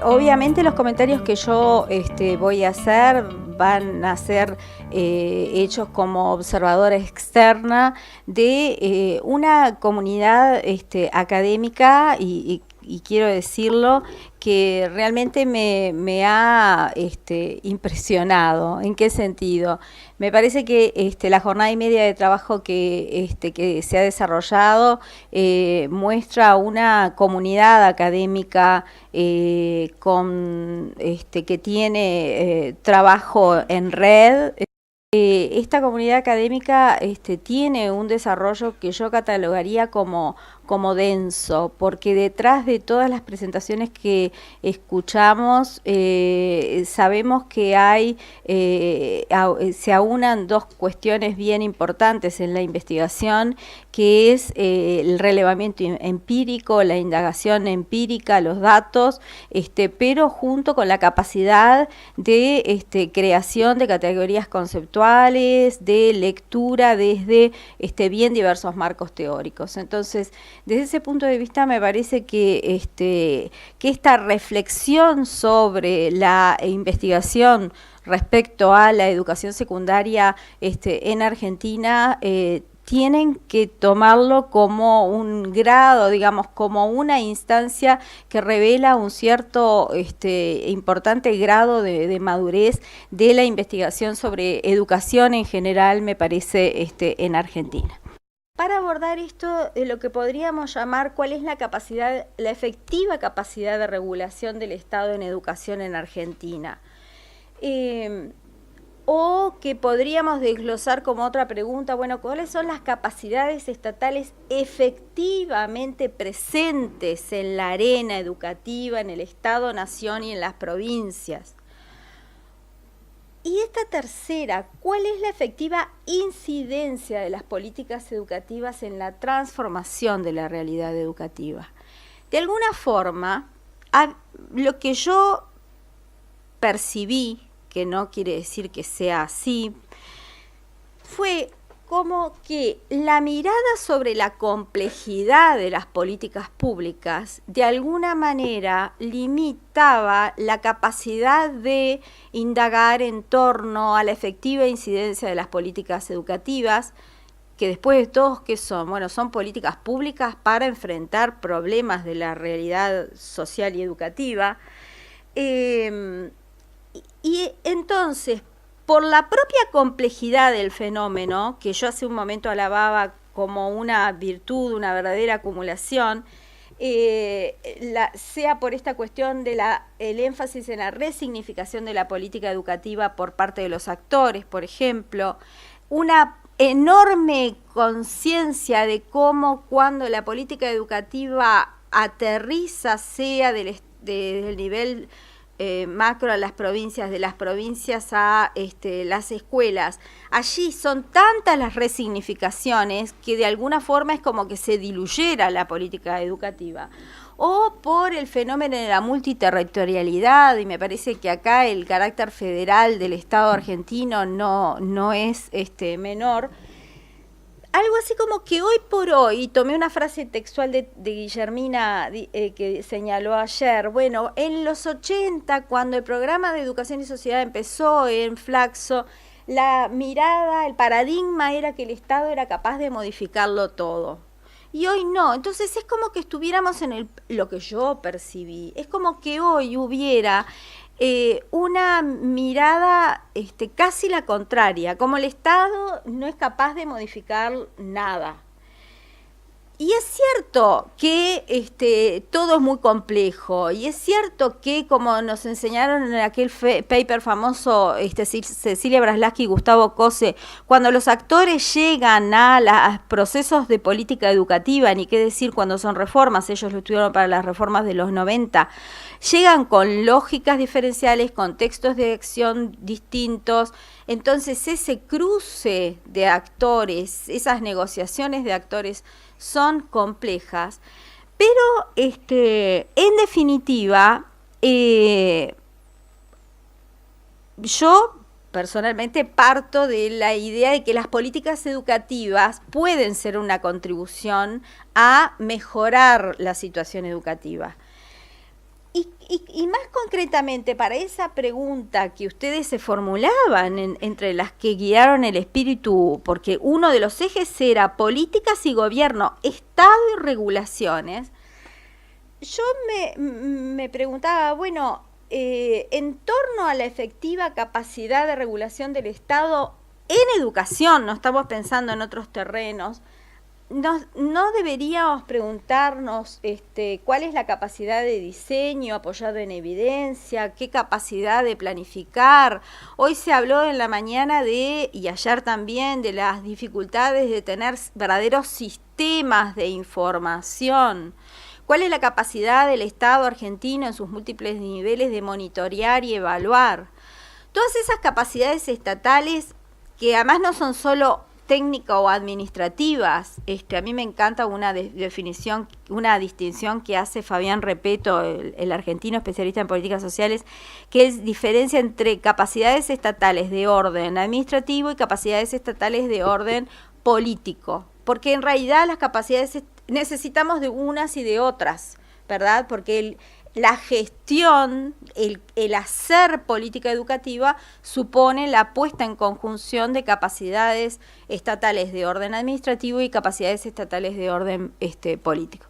Obviamente los comentarios que yo voy a hacer van a ser hechos como observadora externa de una comunidad académica y quiero decirlo, que realmente me ha impresionado. ¿En qué sentido? Me parece que la jornada y media de trabajo que se ha desarrollado muestra una comunidad académica que tiene trabajo en red. Esta comunidad académica tiene un desarrollo que yo catalogaría como denso, porque detrás de todas las presentaciones que escuchamos sabemos que se aunan dos cuestiones bien importantes en la investigación, que es el relevamiento empírico, la indagación empírica, los datos, pero junto con la capacidad de creación de categorías conceptuales, de lectura desde bien diversos marcos teóricos. Entonces, desde ese punto de vista me parece que esta reflexión sobre la investigación respecto a la educación secundaria en Argentina tienen que tomarlo como un grado, digamos, como una instancia que revela un cierto importante grado de madurez de la investigación sobre educación en general, me parece, en Argentina. Para abordar esto, lo que podríamos llamar cuál es la efectiva capacidad de regulación del Estado en educación en Argentina. O que podríamos desglosar como otra pregunta, bueno, ¿cuáles son las capacidades estatales efectivamente presentes en la arena educativa, en el Estado-Nación y en las provincias? Y esta tercera, ¿cuál es la efectiva incidencia de las políticas educativas en la transformación de la realidad educativa? De alguna forma, lo que yo percibí, que no quiere decir que sea así, fue como que la mirada sobre la complejidad de las políticas públicas de alguna manera limitaba la capacidad de indagar en torno a la efectiva incidencia de las políticas educativas, que después de todos, ¿qué son? Bueno, son políticas públicas para enfrentar problemas de la realidad social y educativa. Y entonces, por la propia complejidad del fenómeno, que yo hace un momento alababa como una virtud, una verdadera acumulación, sea por esta cuestión de el énfasis en la resignificación de la política educativa por parte de los actores, por ejemplo, una enorme conciencia de cómo cuando la política educativa aterriza, sea desde el nivel macro a las provincias, de las provincias a las escuelas. Allí son tantas las resignificaciones que de alguna forma es como que se diluyera la política educativa. O por el fenómeno de la multiterritorialidad, y me parece que acá el carácter federal del Estado argentino no es menor. Algo así como que hoy por hoy, tomé una frase textual de Guillermina que señaló ayer, bueno, en los 80, cuando el programa de Educación y Sociedad empezó en Flaxo, la mirada, el paradigma era que el Estado era capaz de modificarlo todo. Y hoy no, entonces es como que estuviéramos lo que yo percibí, es como que hoy hubiera una mirada casi la contraria, como el Estado no es capaz de modificar nada. Y es cierto que todo es muy complejo, y es cierto que, como nos enseñaron en aquel paper famoso Cecilia Braslavsky y Gustavo Cose, cuando los actores llegan a los procesos de política educativa, ni qué decir cuando son reformas, ellos lo estudiaron para las reformas de los 90, llegan con lógicas diferenciales, con textos de acción distintos. Entonces ese cruce de actores, esas negociaciones de actores son complejas, pero en definitiva yo personalmente parto de la idea de que las políticas educativas pueden ser una contribución a mejorar la situación educativa. Y más concretamente, para esa pregunta que ustedes se formulaban entre las que guiaron el espíritu, porque uno de los ejes era políticas y gobierno, Estado y regulaciones, yo me preguntaba, bueno, en torno a la efectiva capacidad de regulación del Estado en educación, no estamos pensando en otros terrenos, no deberíamos preguntarnos cuál es la capacidad de diseño apoyado en evidencia, qué capacidad de planificar. Hoy se habló en la mañana y ayer también, de las dificultades de tener verdaderos sistemas de información. ¿Cuál es la capacidad del Estado argentino en sus múltiples niveles de monitorear y evaluar? Todas esas capacidades estatales, que además no son solo técnicas o administrativas. A mí me encanta una definición, una distinción que hace Fabián Repeto, el argentino especialista en políticas sociales, que es diferencia entre capacidades estatales de orden administrativo y capacidades estatales de orden político. Porque en realidad las capacidades necesitamos de unas y de otras, ¿verdad? Porque la gestión, el hacer política educativa supone la puesta en conjunción de capacidades estatales de orden administrativo y capacidades estatales de orden político.